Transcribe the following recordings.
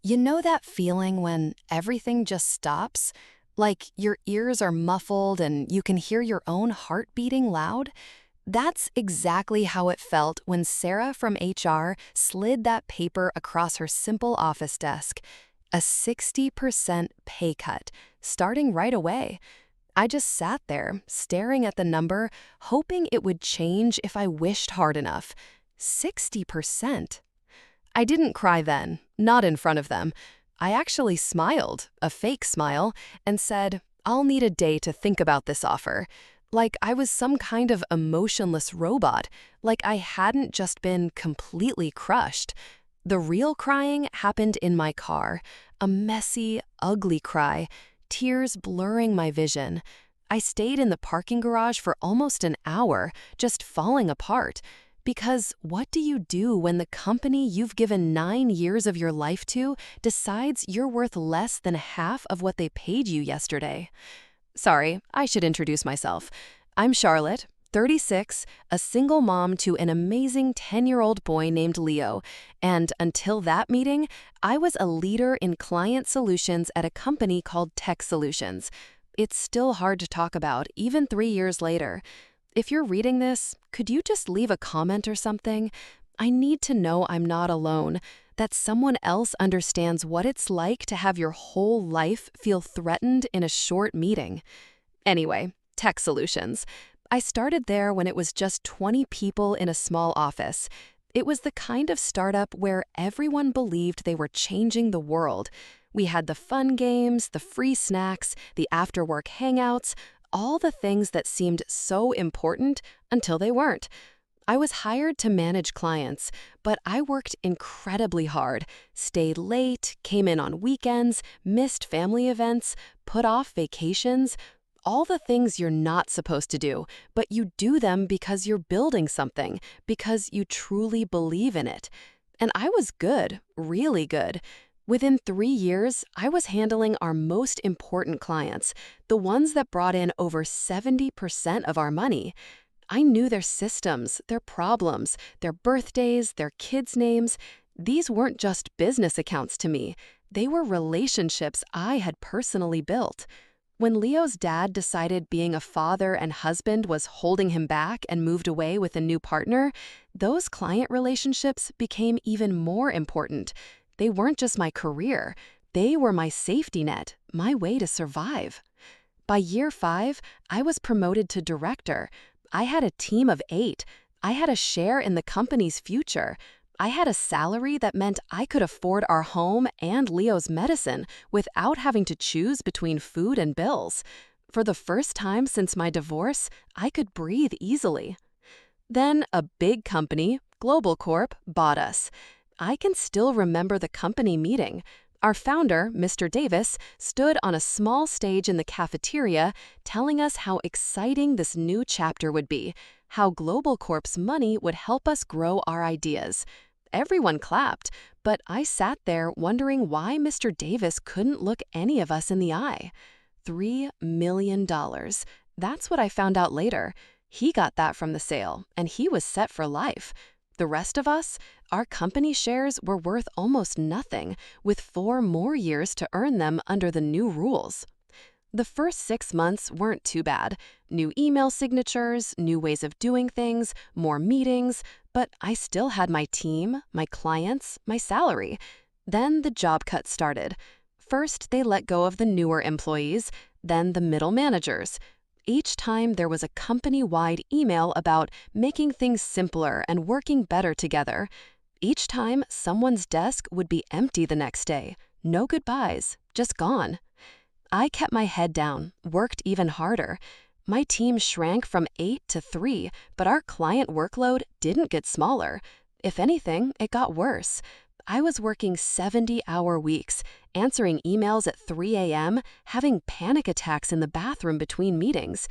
You know that feeling when everything just stops? Like your ears are muffled and you can hear your own heart beating loud? That's exactly how it felt when Sarah from HR slid that paper across her simple office desk. A 60% pay cut, starting right away. I just sat there, staring at the number, hoping it would change if I wished hard enough. 60%. I didn't cry then, not in front of them. I actually smiled, a fake smile, and said, I'll need a day to think about this offer. Like I was some kind of emotionless robot, like I hadn't just been completely crushed. The real crying happened in my car, a messy, ugly cry, tears blurring my vision. I stayed in the parking garage for almost an hour, just falling apart. Because what do you do when the company you've given 9 years of your life to decides you're worth less than half of what they paid you yesterday? Sorry, I should introduce myself. I'm Charlotte, 36, a single mom to an amazing 10-year-old boy named Leo, and until that meeting, I was a leader in client solutions at a company called Tech Solutions. It's still hard to talk about, even 3 years later. If you're reading this, could you just leave a comment or something? I need to know I'm not alone, that someone else understands what it's like to have your whole life feel threatened in a short meeting. Anyway, Tech Solutions. I started there when it was just 20 people in a small office. It was the kind of startup where everyone believed they were changing the world. We had the fun games, the free snacks, the after-work hangouts, all the things that seemed so important until they weren't. I was hired to manage clients, but I worked incredibly hard, stayed late, came in on weekends, missed family events, put off vacations, all the things you're not supposed to do, but you do them because you're building something, because you truly believe in it. And I was good, really good. Within 3 years, I was handling our most important clients, the ones that brought in over 70% of our money. I knew their systems, their problems, their birthdays, their kids' names. These weren't just business accounts to me. They were relationships I had personally built. When Leo's dad decided being a father and husband was holding him back and moved away with a new partner, those client relationships became even more important. They weren't just my career. They were my safety net, my way to survive. By year 5, I was promoted to director. I had a team of 8. I had a share in the company's future. I had a salary that meant I could afford our home and Leo's medicine without having to choose between food and bills. For the first time since my divorce, I could breathe easily. Then a big company, Global Corp, bought us. I can still remember the company meeting. Our founder, Mr. Davis, stood on a small stage in the cafeteria telling us how exciting this new chapter would be, how Global Corp's money would help us grow our ideas. Everyone clapped, but I sat there wondering why Mr. Davis couldn't look any of us in the eye. $3 million. That's what I found out later. He got that from the sale, and he was set for life. The rest of us, our company shares were worth almost nothing, with 4 more years to earn them under the new rules. The first 6 months weren't too bad. New email signatures, new ways of doing things, more meetings, but I still had my team, my clients, my salary. Then the job cut started. First, they let go of the newer employees, then the middle managers. Each time there was a company-wide email about making things simpler and working better together. Each time, someone's desk would be empty the next day. No goodbyes, just gone. I kept my head down, worked even harder. My team shrank from 8 to 3, but our client workload didn't get smaller. If anything, it got worse. I was working 70-hour weeks, answering emails at 3 a.m., having panic attacks in the bathroom between meetings.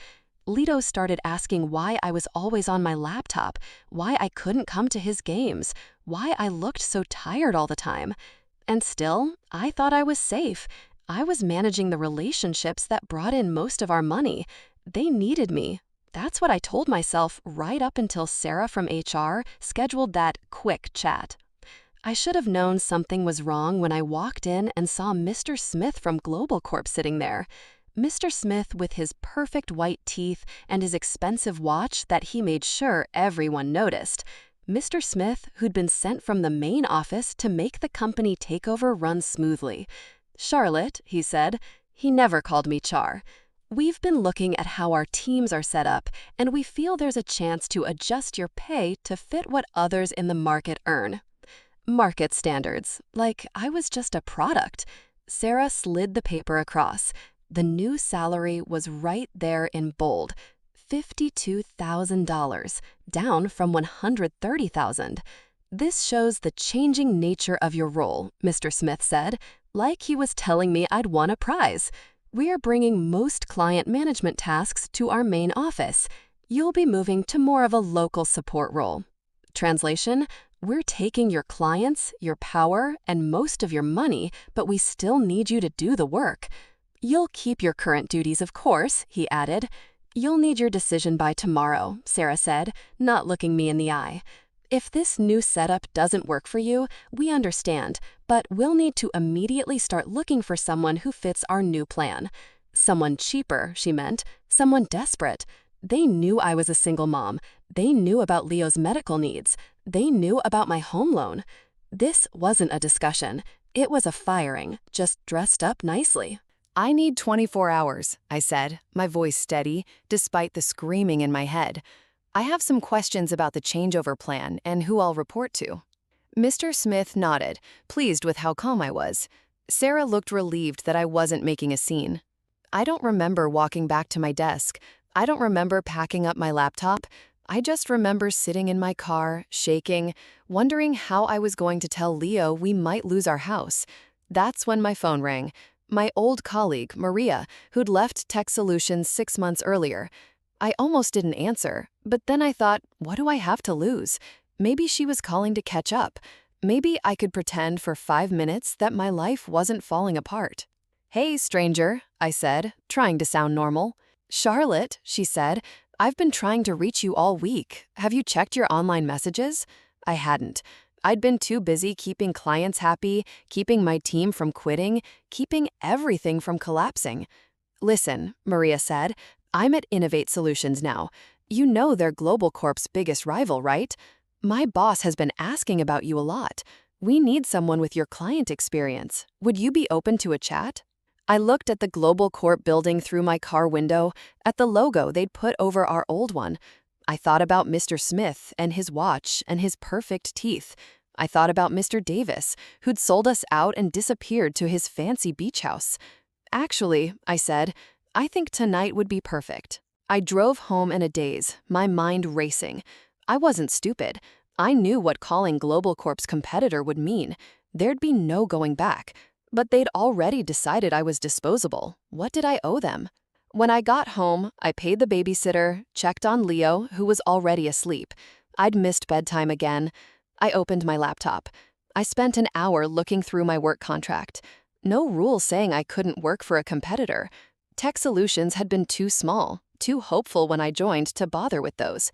Lito started asking why I was always on my laptop, why I couldn't come to his games, why I looked so tired all the time. And still, I thought I was safe. I was managing the relationships that brought in most of our money. They needed me. That's what I told myself right up until Sarah from HR scheduled that quick chat. I should have known something was wrong when I walked in and saw Mr. Smith from Global Corp sitting there. Mr. Smith with his perfect white teeth and his expensive watch that he made sure everyone noticed. Mr. Smith, who'd been sent from the main office to make the company takeover run smoothly. "Charlotte," he said. He never called me Char. "We've been looking at how our teams are set up, and we feel there's a chance to adjust your pay to fit what others in the market earn." Market standards, like I was just a product. Sarah slid the paper across. The new salary was right there in bold. $52,000, down from $130,000. "This shows the changing nature of your role," Mr. Smith said, like he was telling me I'd won a prize. "We are bringing most client management tasks to our main office. You'll be moving to more of a local support role." Translation: "We're taking your clients, your power, and most of your money, but we still need you to do the work." "You'll keep your current duties, of course," he added. "You'll need your decision by tomorrow," Sarah said, not looking me in the eye. "If this new setup doesn't work for you, we understand, but we'll need to immediately start looking for someone who fits our new plan." Someone cheaper, she meant, someone desperate. They knew I was a single mom. They knew about Leo's medical needs. They knew about my home loan. This wasn't a discussion. It was a firing, just dressed up nicely. "I need 24 hours, I said, my voice steady, despite the screaming in my head. "I have some questions about the changeover plan and who I'll report to." Mr. Smith nodded, pleased with how calm I was. Sarah looked relieved that I wasn't making a scene. I don't remember walking back to my desk. I don't remember packing up my laptop. I just remember sitting in my car, shaking, wondering how I was going to tell Leo we might lose our house. That's when my phone rang. My old colleague, Maria, who'd left Tech Solutions 6 months earlier. I almost didn't answer, but then I thought, what do I have to lose? Maybe she was calling to catch up. Maybe I could pretend for 5 minutes that my life wasn't falling apart. "Hey, stranger," I said, trying to sound normal. "Charlotte," she said, "I've been trying to reach you all week. Have you checked your online messages?" I hadn't. I'd been too busy keeping clients happy, keeping my team from quitting, keeping everything from collapsing. "Listen," Maria said, "I'm at Innovate Solutions now. You know they're Global Corp's biggest rival, right? My boss has been asking about you a lot. We need someone with your client experience. Would you be open to a chat?" I looked at the Global Corp building through my car window, at the logo they'd put over our old one. I thought about Mr. Smith and his watch and his perfect teeth. I thought about Mr. Davis, who'd sold us out and disappeared to his fancy beach house. "Actually," I said, "I think tonight would be perfect." I drove home in a daze, my mind racing. I wasn't stupid. I knew what calling Global Corp's competitor would mean. There'd be no going back. But they'd already decided I was disposable. What did I owe them? When I got home, I paid the babysitter, checked on Leo, who was already asleep. I'd missed bedtime again. I opened my laptop. I spent an hour looking through my work contract. No rule saying I couldn't work for a competitor. Tech Solutions had been too small, too hopeful when I joined to bother with those.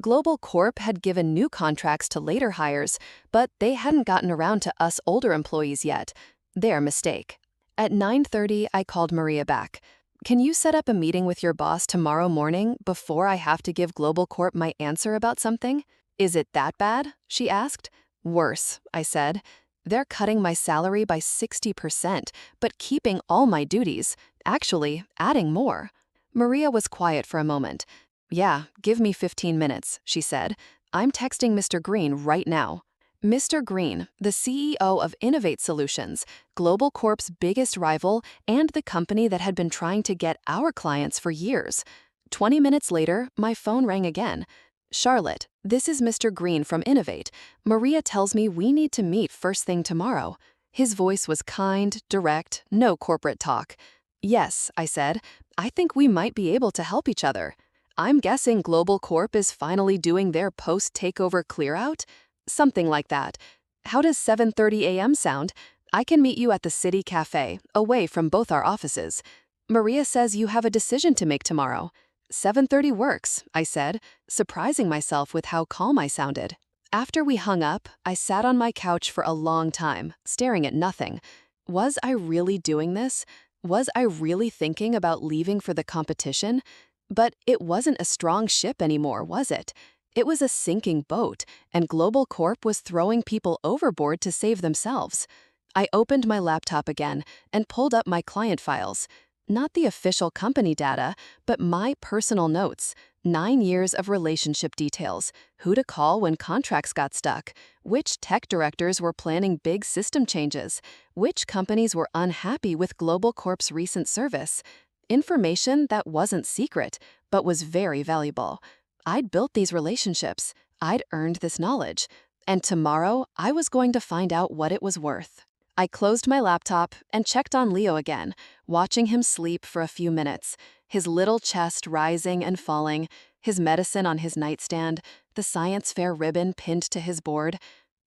Global Corp had given new contracts to later hires, but they hadn't gotten around to us older employees yet. Their mistake. At 9:30, I called Maria back. "Can you set up a meeting with your boss tomorrow morning before I have to give Global Corp my answer about something?" "Is it that bad?" she asked. "Worse," I said. "They're cutting my salary by 60%, but keeping all my duties, actually adding more." Maria was quiet for a moment. "Yeah, give me 15 minutes, she said. "I'm texting Mr. Green right now." Mr. Green, the CEO of Innovate Solutions, Global Corp's biggest rival and the company that had been trying to get our clients for years. 20 minutes later, my phone rang again. "Charlotte, this is Mr. Green from Innovate. Maria tells me we need to meet first thing tomorrow." His voice was kind, direct, no corporate talk. "Yes," I said, "I think we might be able to help each other. I'm guessing Global Corp is finally doing their post-takeover clear-out?" "Something like that. How does 7:30 a.m. sound? I can meet you at the City Cafe, away from both our offices. Maria says you have a decision to make tomorrow." "7:30 works," I said, surprising myself with how calm I sounded. After we hung up, I sat on my couch for a long time, staring at nothing. Was I really doing this? Was I really thinking about leaving for the competition? But it wasn't a strong ship anymore, was it? It was a sinking boat, and Global Corp was throwing people overboard to save themselves. I opened my laptop again and pulled up my client files. Not the official company data, but my personal notes. 9 years of relationship details, who to call when contracts got stuck, which tech directors were planning big system changes, which companies were unhappy with Global Corp's recent service. Information that wasn't secret, but was very valuable. I'd built these relationships. I'd earned this knowledge. And tomorrow, I was going to find out what it was worth. I closed my laptop and checked on Leo again, watching him sleep for a few minutes, his little chest rising and falling, his medicine on his nightstand, the science fair ribbon pinned to his board.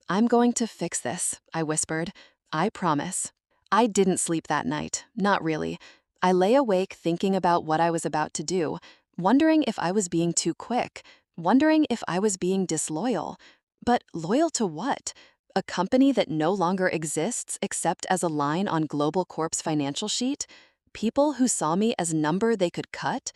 "I'm going to fix this," I whispered. "I promise." I didn't sleep that night, not really. I lay awake thinking about what I was about to do, wondering if I was being too quick, wondering if I was being disloyal. But loyal to what? A company that no longer exists except as a line on Global Corp's financial sheet? People who saw me as number they could cut?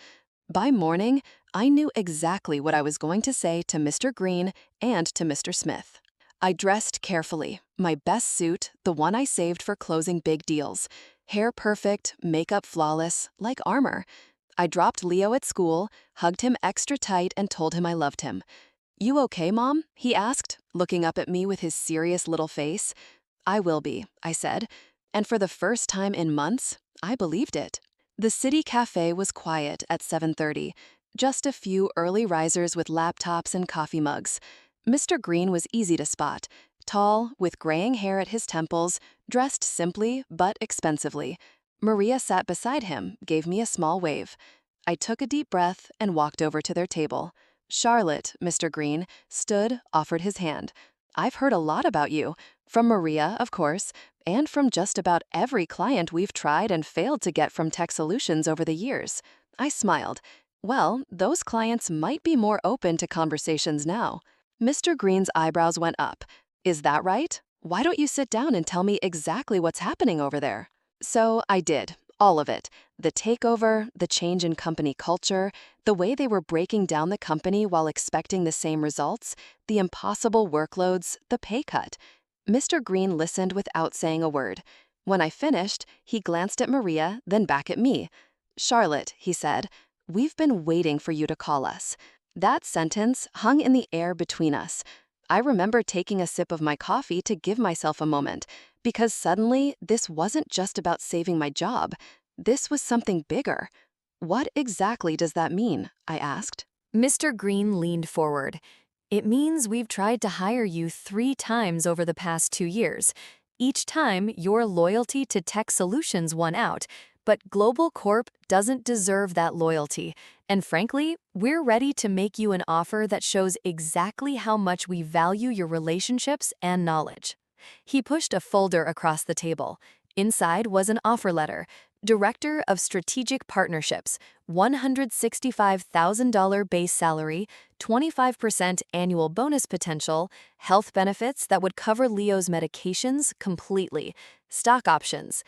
By morning, I knew exactly what I was going to say to Mr. Green and to Mr. Smith. I dressed carefully, my best suit, the one I saved for closing big deals. Hair perfect, makeup flawless, like armor. I dropped Leo at school, hugged him extra tight, and told him I loved him. "You okay, Mom?" he asked, looking up at me with his serious little face. "I will be," I said. And for the first time in months, I believed it. The city cafe was quiet at 7:30, just a few early risers with laptops and coffee mugs. Mr. Green was easy to spot, tall, with graying hair at his temples, dressed simply but expensively. Maria sat beside him, gave me a small wave. I took a deep breath and walked over to their table. Charlotte, Mr. Green, stood, offered his hand. "I've heard a lot about you. From Maria, of course, and from just about every client we've tried and failed to get from Tech Solutions over the years." I smiled. Well, those clients might be more open to conversations now. Mr. Green's eyebrows went up. "Is that right? Why don't you sit down and tell me exactly what's happening over there?" So I did, all of it. The takeover, the change in company culture, the way they were breaking down the company while expecting the same results, the impossible workloads, the pay cut. Mr. Green listened without saying a word. When I finished, he glanced at Maria, then back at me. "Charlotte," he said, "we've been waiting for you to call us." That sentence hung in the air between us. I remember taking a sip of my coffee to give myself a moment, because suddenly this wasn't just about saving my job. This was something bigger. "What exactly does that mean?" I asked. Mr. Green leaned forward. "It means we've tried to hire you 3 times over the past 2 years. Each time, your loyalty to Tech Solutions won out, but Global Corp doesn't deserve that loyalty. And frankly, we're ready to make you an offer that shows exactly how much we value your relationships and knowledge." He pushed a folder across the table. Inside was an offer letter. Director of Strategic Partnerships, $165,000 base salary, 25% annual bonus potential, health benefits that would cover Leo's medications completely, stock options.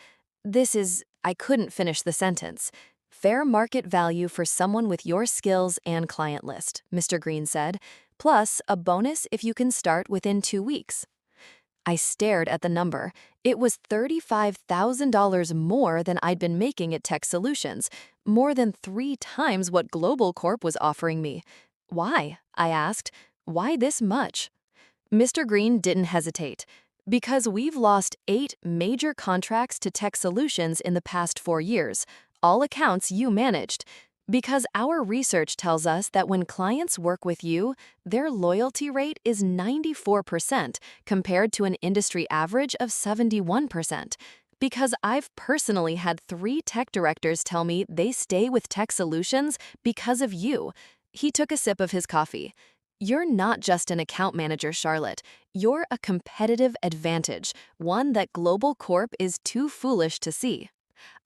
I couldn't finish the sentence. "Fair market value for someone with your skills and client list," Mr. Green said, "plus a bonus if you can start within 2 weeks." I stared at the number. It was $35,000 more than I'd been making at Tech Solutions, more than 3 times what Global Corp was offering me. "Why?" I asked. "Why this much?" Mr. Green didn't hesitate. "Because we've lost 8 major contracts to Tech Solutions in the past 4 years, all accounts you managed. Because our research tells us that when clients work with you, their loyalty rate is 94% compared to an industry average of 71%. Because I've personally had 3 tech directors tell me they stay with Tech Solutions because of you." He took a sip of his coffee. "You're not just an account manager, Charlotte. You're a competitive advantage, one that Global Corp is too foolish to see."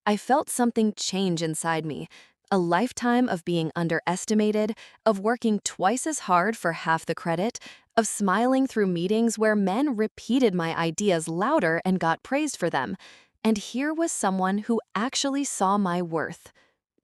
I felt something change inside me. A lifetime of being underestimated, of working twice as hard for half the credit, of smiling through meetings where men repeated my ideas louder and got praised for them. And here was someone who actually saw my worth.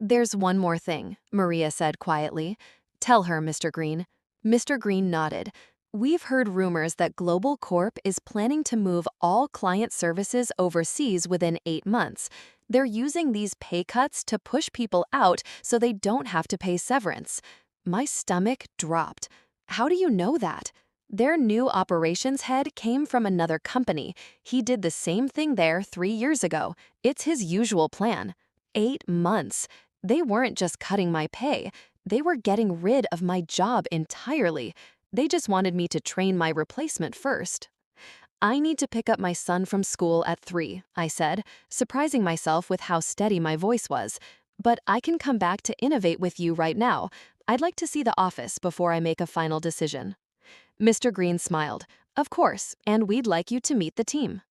"There's one more thing," Maria said quietly. "Tell her, Mr. Green." Mr. Green nodded. "We've heard rumors that Global Corp is planning to move all client services overseas within 8 months. They're using these pay cuts to push people out so they don't have to pay severance." My stomach dropped. "How do you know that?" "Their new operations head came from another company. He did the same thing there 3 years ago. It's his usual plan." 8 months. They weren't just cutting my pay. They were getting rid of my job entirely. They just wanted me to train my replacement first. "I need to pick up my son from school at 3, I said, surprising myself with how steady my voice was. "But I can come back to innovate with you right now. I'd like to see the office before I make a final decision." Mr. Green smiled. "Of course, and we'd like you to meet the team."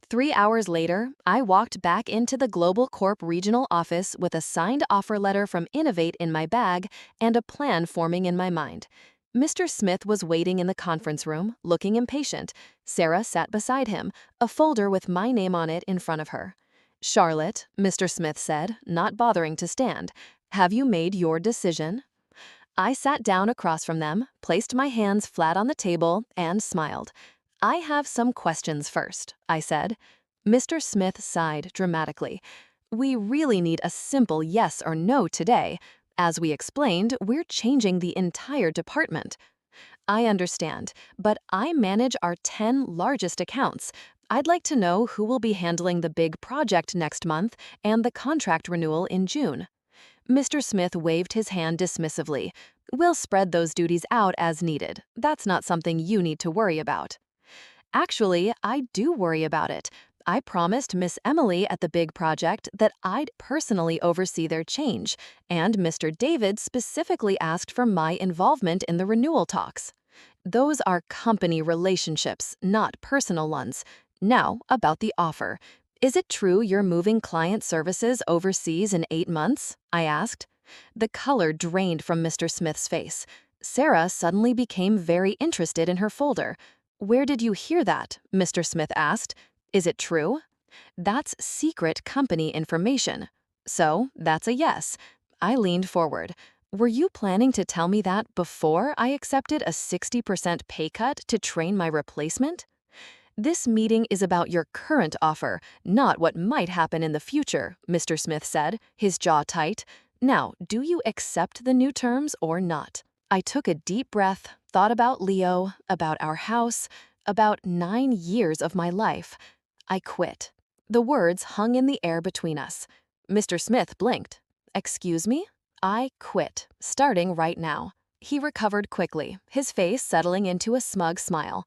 3 hours later, I walked back into the Global Corp regional office with a signed offer letter from Innovate in my bag and a plan forming in my mind. Mr. Smith was waiting in the conference room, looking impatient. Sarah sat beside him, a folder with my name on it in front of her. "Charlotte," Mr. Smith said, not bothering to stand, "have you made your decision?" I sat down across from them, placed my hands flat on the table, and smiled. "I have some questions first," I said. Mr. Smith sighed dramatically. "We really need a simple yes or no today. As we explained, we're changing the entire department." "I understand, but I manage our 10 largest accounts. I'd like to know who will be handling the big project next month and the contract renewal in June." Mr. Smith waved his hand dismissively. "We'll spread those duties out as needed. That's not something you need to worry about." "Actually, I do worry about it. I promised Miss Emily at the big project that I'd personally oversee their change, and Mr. David specifically asked for my involvement in the renewal talks. Those are company relationships, not personal ones. Now, about the offer. Is it true you're moving client services overseas in 8 months?" I asked. The color drained from Mr. Smith's face. Sarah suddenly became very interested in her folder. "Where did you hear that?" Mr. Smith asked. "Is it true?" "That's secret company information." "So, that's a yes." I leaned forward. "Were you planning to tell me that before I accepted a 60% pay cut to train my replacement?" "This meeting is about your current offer, not what might happen in the future," Mr. Smith said, his jaw tight. "Now, do you accept the new terms or not?" I took a deep breath, thought about Leo, about our house, about 9 years of my life. I quit. The words hung in the air between us. Mr. Smith blinked. "Excuse me?" "I quit, starting right now." He recovered quickly, his face settling into a smug smile.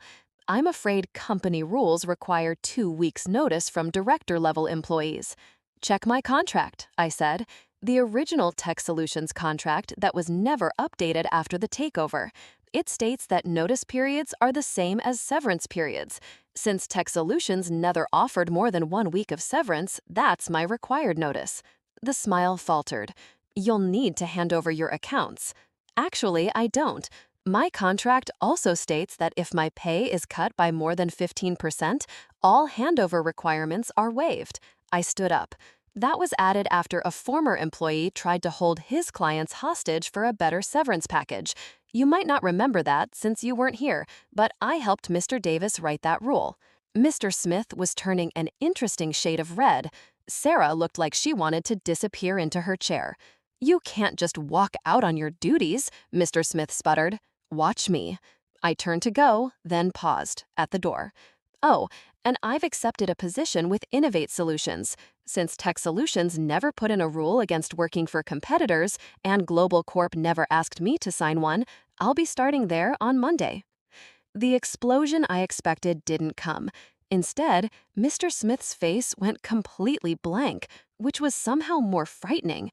"I'm afraid company rules require 2 weeks' notice from director-level employees." "Check my contract," I said. "The original Tech Solutions contract that was never updated after the takeover. It states that notice periods are the same as severance periods. Since Tech Solutions never offered more than 1 week of severance, that's my required notice." The smile faltered. "You'll need to hand over your accounts." "Actually, I don't. My contract also states that if my pay is cut by more than 15%, all handover requirements are waived." I stood up. "That was added after a former employee tried to hold his clients hostage for a better severance package. You might not remember that since you weren't here, but I helped Mr. Davis write that rule." Mr. Smith was turning an interesting shade of red. Sarah looked like she wanted to disappear into her chair. "You can't just walk out on your duties," Mr. Smith sputtered. "Watch me." I turned to go, then paused, at the door. "Oh, and I've accepted a position with Innovate Solutions. Since Tech Solutions never put in a rule against working for competitors, and Global Corp never asked me to sign one, I'll be starting there on Monday." The explosion I expected didn't come. Instead, Mr. Smith's face went completely blank, which was somehow more frightening.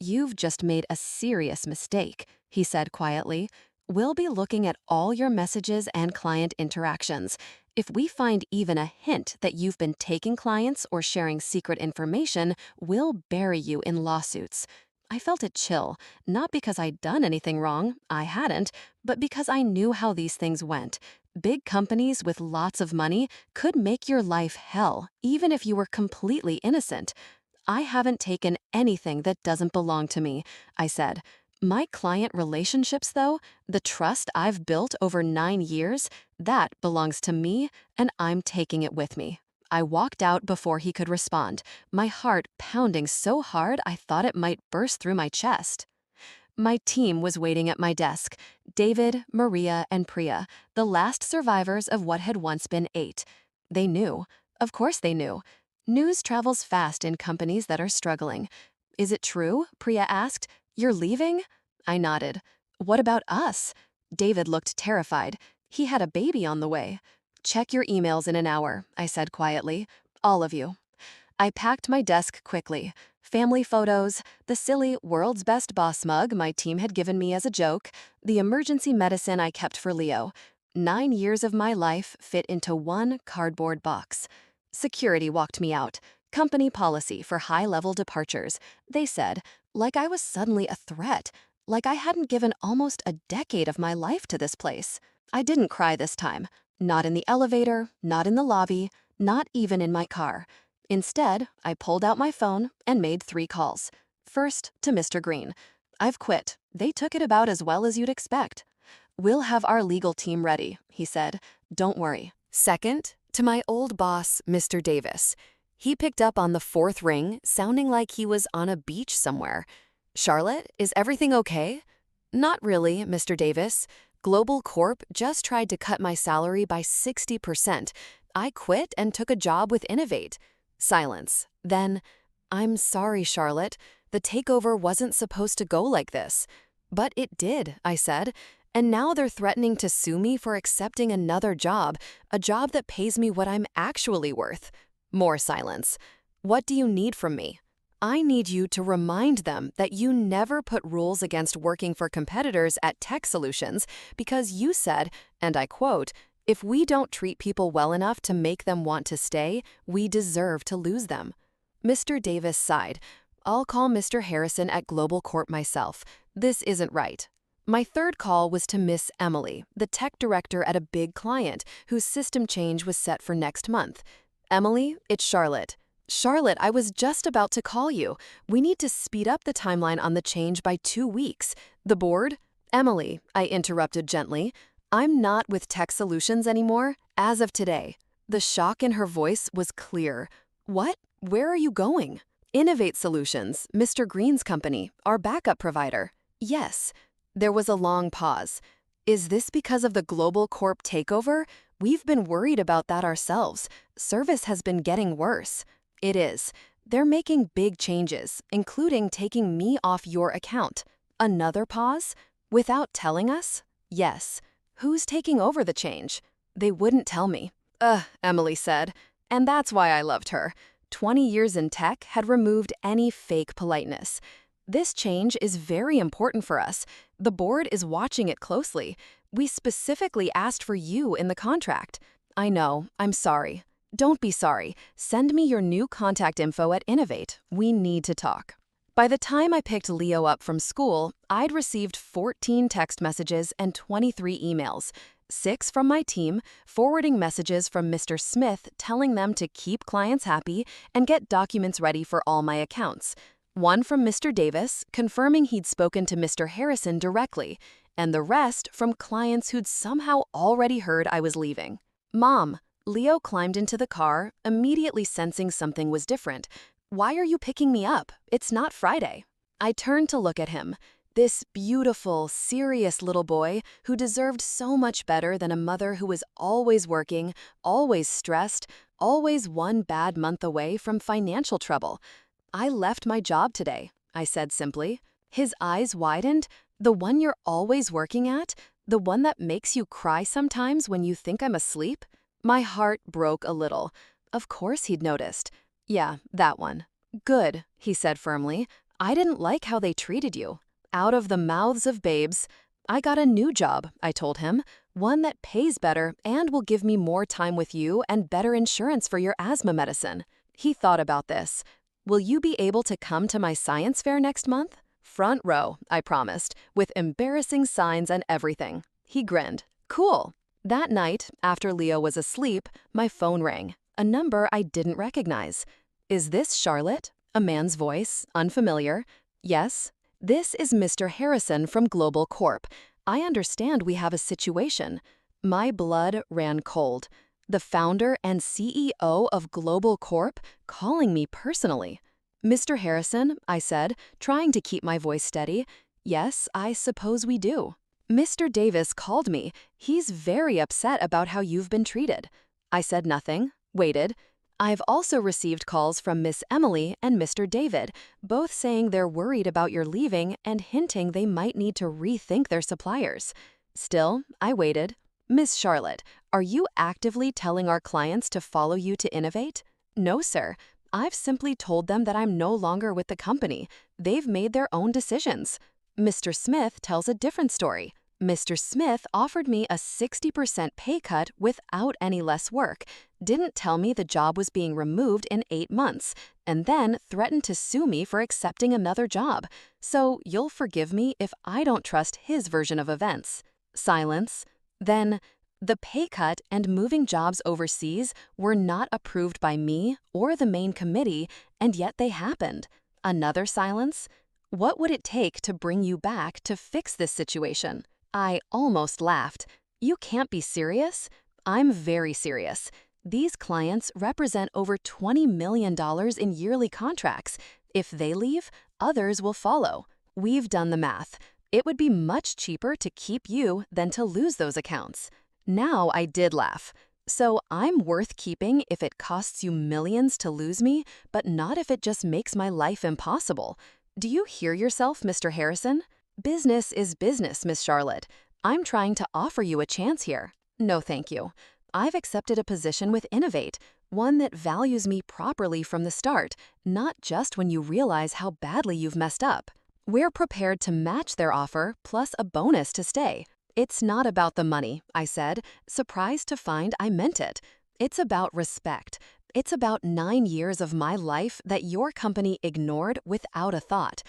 "You've just made a serious mistake," he said quietly. "We'll be looking at all your messages and client interactions. If we find even a hint that you've been taking clients or sharing secret information, we'll bury you in lawsuits. I felt it chill, not because I'd done anything wrong, I hadn't, but because I knew how these things went. Big companies with lots of money could make your life hell, even if you were completely innocent. I haven't taken anything that doesn't belong to me, I said. My client relationships, though, the trust I've built over 9 years, that belongs to me, and I'm taking it with me. I walked out before he could respond, my heart pounding so hard I thought it might burst through my chest. My team was waiting at my desk. David, Maria, and Priya, the last survivors of what had once been 8. They knew. Of course they knew. News travels fast in companies that are struggling. Is it true? Priya asked. You're leaving? I nodded. What about us? David looked terrified. He had a baby on the way. Check your emails in an hour, I said quietly. All of you. I packed my desk quickly. Family photos, the silly world's best boss mug my team had given me as a joke, the emergency medicine I kept for Leo. 9 years of my life fit into one cardboard box. Security walked me out. Company policy for high-level departures. They said, like I was suddenly a threat, like I hadn't given almost a decade of my life to this place. I didn't cry this time. Not in the elevator, not in the lobby, not even in my car. Instead, I pulled out my phone and made 3 calls. First, to Mr. Green. I've quit. They took it about as well as you'd expect. We'll have our legal team ready, he said. Don't worry. Second, to my old boss, Mr. Davis. He picked up on the 4th ring, sounding like he was on a beach somewhere. Charlotte, is everything okay? Not really, Mr. Davis. Global Corp just tried to cut my salary by 60%. I quit and took a job with Innovate. Silence. Then, I'm sorry, Charlotte. The takeover wasn't supposed to go like this. But it did, I said. And now they're threatening to sue me for accepting another job, a job that pays me what I'm actually worth. More silence. What do you need from me? I need you to remind them that you never put rules against working for competitors at Tech Solutions because you said, and I quote, if we don't treat people well enough to make them want to stay, we deserve to lose them. Mr. Davis sighed. I'll call Mr. Harrison at Global Corp myself. This isn't right. My 3rd call was to Miss Emily, the tech director at a big client whose system change was set for next month. Emily, it's Charlotte. Charlotte, I was just about to call you. We need to speed up the timeline on the change by 2 weeks. The board? Emily, I interrupted gently. I'm not with Tech Solutions anymore, as of today. The shock in her voice was clear. What? Where are you going? Innovate Solutions, Mr. Green's company, our backup provider. Yes. There was a long pause. Is this because of the Global Corp takeover? We've been worried about that ourselves. Service has been getting worse. It is. They're making big changes, including taking me off your account. Another pause? Without telling us? Yes. Who's taking over the change? They wouldn't tell me. Emily said. And that's why I loved her. 20 years in tech had removed any fake politeness. This change is very important for us. The board is watching it closely. We specifically asked for you in the contract. I know. I'm sorry. Don't be sorry. Send me your new contact info at Innovate. We need to talk. By the time I picked Leo up from school, I'd received 14 text messages and 23 emails. 6 from my team, forwarding messages from Mr. Smith telling them to keep clients happy and get documents ready for all my accounts. 1 from Mr. Davis, confirming he'd spoken to Mr. Harrison directly, and the rest from clients who'd somehow already heard I was leaving. Mom, Leo climbed into the car, immediately sensing something was different. Why are you picking me up? It's not Friday. I turned to look at him. This beautiful, serious little boy who deserved so much better than a mother who was always working, always stressed, always one bad month away from financial trouble. I left my job today, I said simply. His eyes widened. The one you're always working at? The one that makes you cry sometimes when you think I'm asleep? My heart broke a little. Of course he'd noticed. Yeah, that one. Good, he said firmly. I didn't like how they treated you. Out of the mouths of babes. I got a new job, I told him. One that pays better and will give me more time with you and better insurance for your asthma medicine. He thought about this. Will you be able to come to my science fair next month? Front row, I promised, with embarrassing signs and everything. He grinned. Cool. That night, after Leo was asleep, my phone rang. A number I didn't recognize. Is this Charlotte? A man's voice, unfamiliar. Yes. This is Mr. Harrison from Global Corp. I understand we have a situation. My blood ran cold. The founder and CEO of Global Corp calling me personally. Mr. Harrison, I said, trying to keep my voice steady. Yes, I suppose we do. Mr. Davis called me. He's very upset about how you've been treated. I said nothing, waited. I've also received calls from Miss Emily and Mr. David, both saying they're worried about your leaving and hinting they might need to rethink their suppliers. Still, I waited. Miss Charlotte, are you actively telling our clients to follow you to innovate? No, sir. I've simply told them that I'm no longer with the company. They've made their own decisions. Mr. Smith tells a different story. Mr. Smith offered me a 60% pay cut without any less work, didn't tell me the job was being removed in 8 months, and then threatened to sue me for accepting another job. So you'll forgive me if I don't trust his version of events. Silence. Then, the pay cut and moving jobs overseas were not approved by me or the main committee, and yet they happened. Another silence. What would it take to bring you back to fix this situation? I almost laughed. You can't be serious? I'm very serious. These clients represent over $20 million in yearly contracts. If they leave, others will follow. We've done the math. It would be much cheaper to keep you than to lose those accounts. Now I did laugh. So I'm worth keeping if it costs you millions to lose me, but not if it just makes my life impossible. Do you hear yourself, Mr. Harrison? Business is business, Miss Charlotte. I'm trying to offer you a chance here. No, thank you. I've accepted a position with Innovate, one that values me properly from the start, not just when you realize how badly you've messed up. We're prepared to match their offer plus a bonus to stay. It's not about the money, I said, surprised to find I meant it. It's about respect. It's about 9 years of my life that your company ignored without a thought.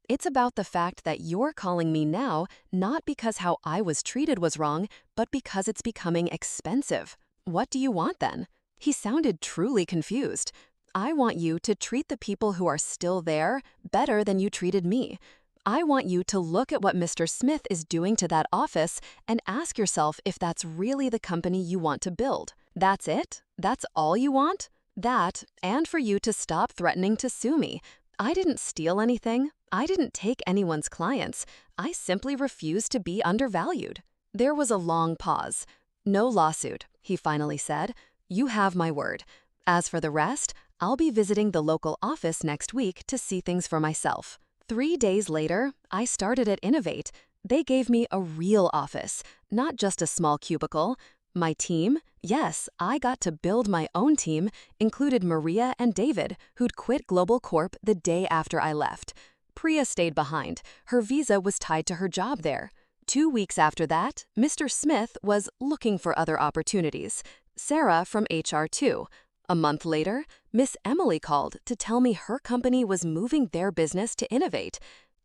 It's about the fact that you're calling me now not because how I was treated was wrong, but because it's becoming expensive. What do you want then? He sounded truly confused. I want you to treat the people who are still there better than you treated me. I want you to look at what Mr. Smith is doing to that office and ask yourself if that's really the company you want to build. That's it? That's all you want? That, and for you to stop threatening to sue me. I didn't steal anything. I didn't take anyone's clients. I simply refused to be undervalued. There was a long pause. No lawsuit, he finally said. You have my word. As for the rest, I'll be visiting the local office next week to see things for myself. 3 days later, I started at Innovate. They gave me a real office, not just a small cubicle. My team? Yes, I got to build my own team, included Maria and David, who'd quit Global Corp the day after I left. Priya stayed behind. Her visa was tied to her job there. 2 weeks after that, Mr. Smith was looking for other opportunities. Sarah from HR too. A month later, Miss Emily called to tell me her company was moving their business to Innovate.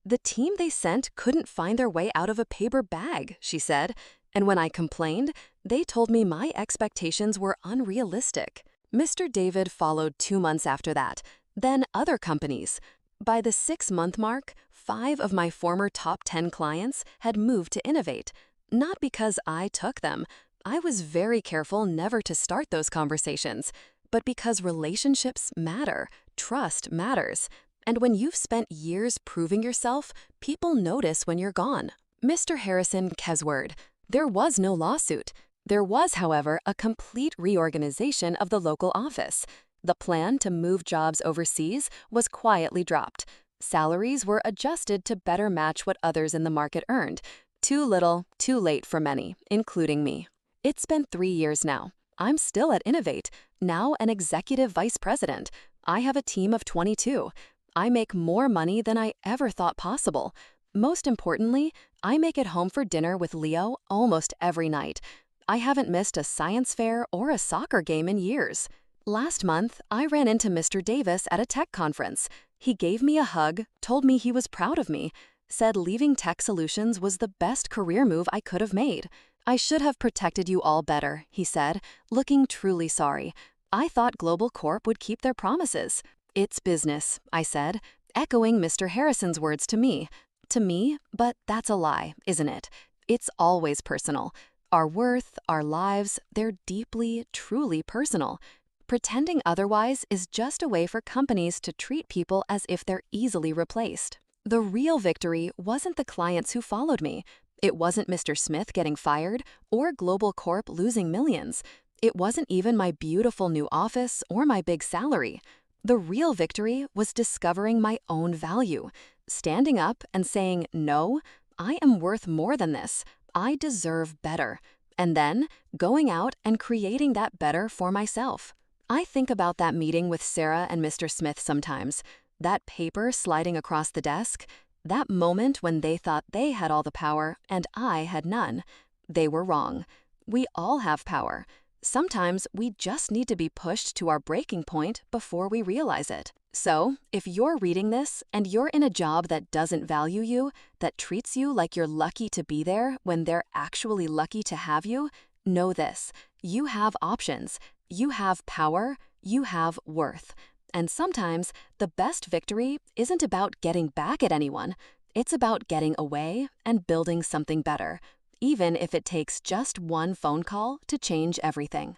The team they sent couldn't find their way out of a paper bag, she said. And when I complained, they told me my expectations were unrealistic. Mr. David followed 2 months after that, then other companies. By the 6-month mark, 5 of my former top 10 clients had moved to Innovate. Not because I took them. I was very careful never to start those conversations. But because relationships matter, trust matters. And when you've spent years proving yourself, people notice when you're gone. Mr. Harrison Kesword. There was no lawsuit. There was, however, a complete reorganization of the local office. The plan to move jobs overseas was quietly dropped. Salaries were adjusted to better match what others in the market earned. Too little, too late for many, including me. It's been 3 years now. I'm still at Innovate, now an executive vice president. I have a team of 22. I make more money than I ever thought possible. Most importantly, I make it home for dinner with Leo almost every night. I haven't missed a science fair or a soccer game in years. Last month, I ran into Mr. Davis at a tech conference. He gave me a hug, told me he was proud of me, said leaving Tech Solutions was the best career move I could have made. I should have protected you all better, he said, looking truly sorry. I thought Global Corp would keep their promises. It's business, I said, echoing Mr. Harrison's words to me. To me, but that's a lie, isn't it? It's always personal. Our worth, our lives, they're deeply, truly personal. Pretending otherwise is just a way for companies to treat people as if they're easily replaced. The real victory wasn't the clients who followed me. It wasn't Mr. Smith getting fired or Global Corp losing millions. It wasn't even my beautiful new office or my big salary. The real victory was discovering my own value, standing up and saying, no, I am worth more than this. I deserve better. And then going out and creating that better for myself. I think about that meeting with Sarah and Mr. Smith sometimes. That paper sliding across the desk, that moment when they thought they had all the power and I had none. They were wrong. We all have power. Sometimes we just need to be pushed to our breaking point before we realize it. So, if you're reading this and you're in a job that doesn't value you, that treats you like you're lucky to be there when they're actually lucky to have you, know this: you have options, you have power, you have worth. And sometimes the best victory isn't about getting back at anyone. It's about getting away and building something better, even if it takes just one phone call to change everything.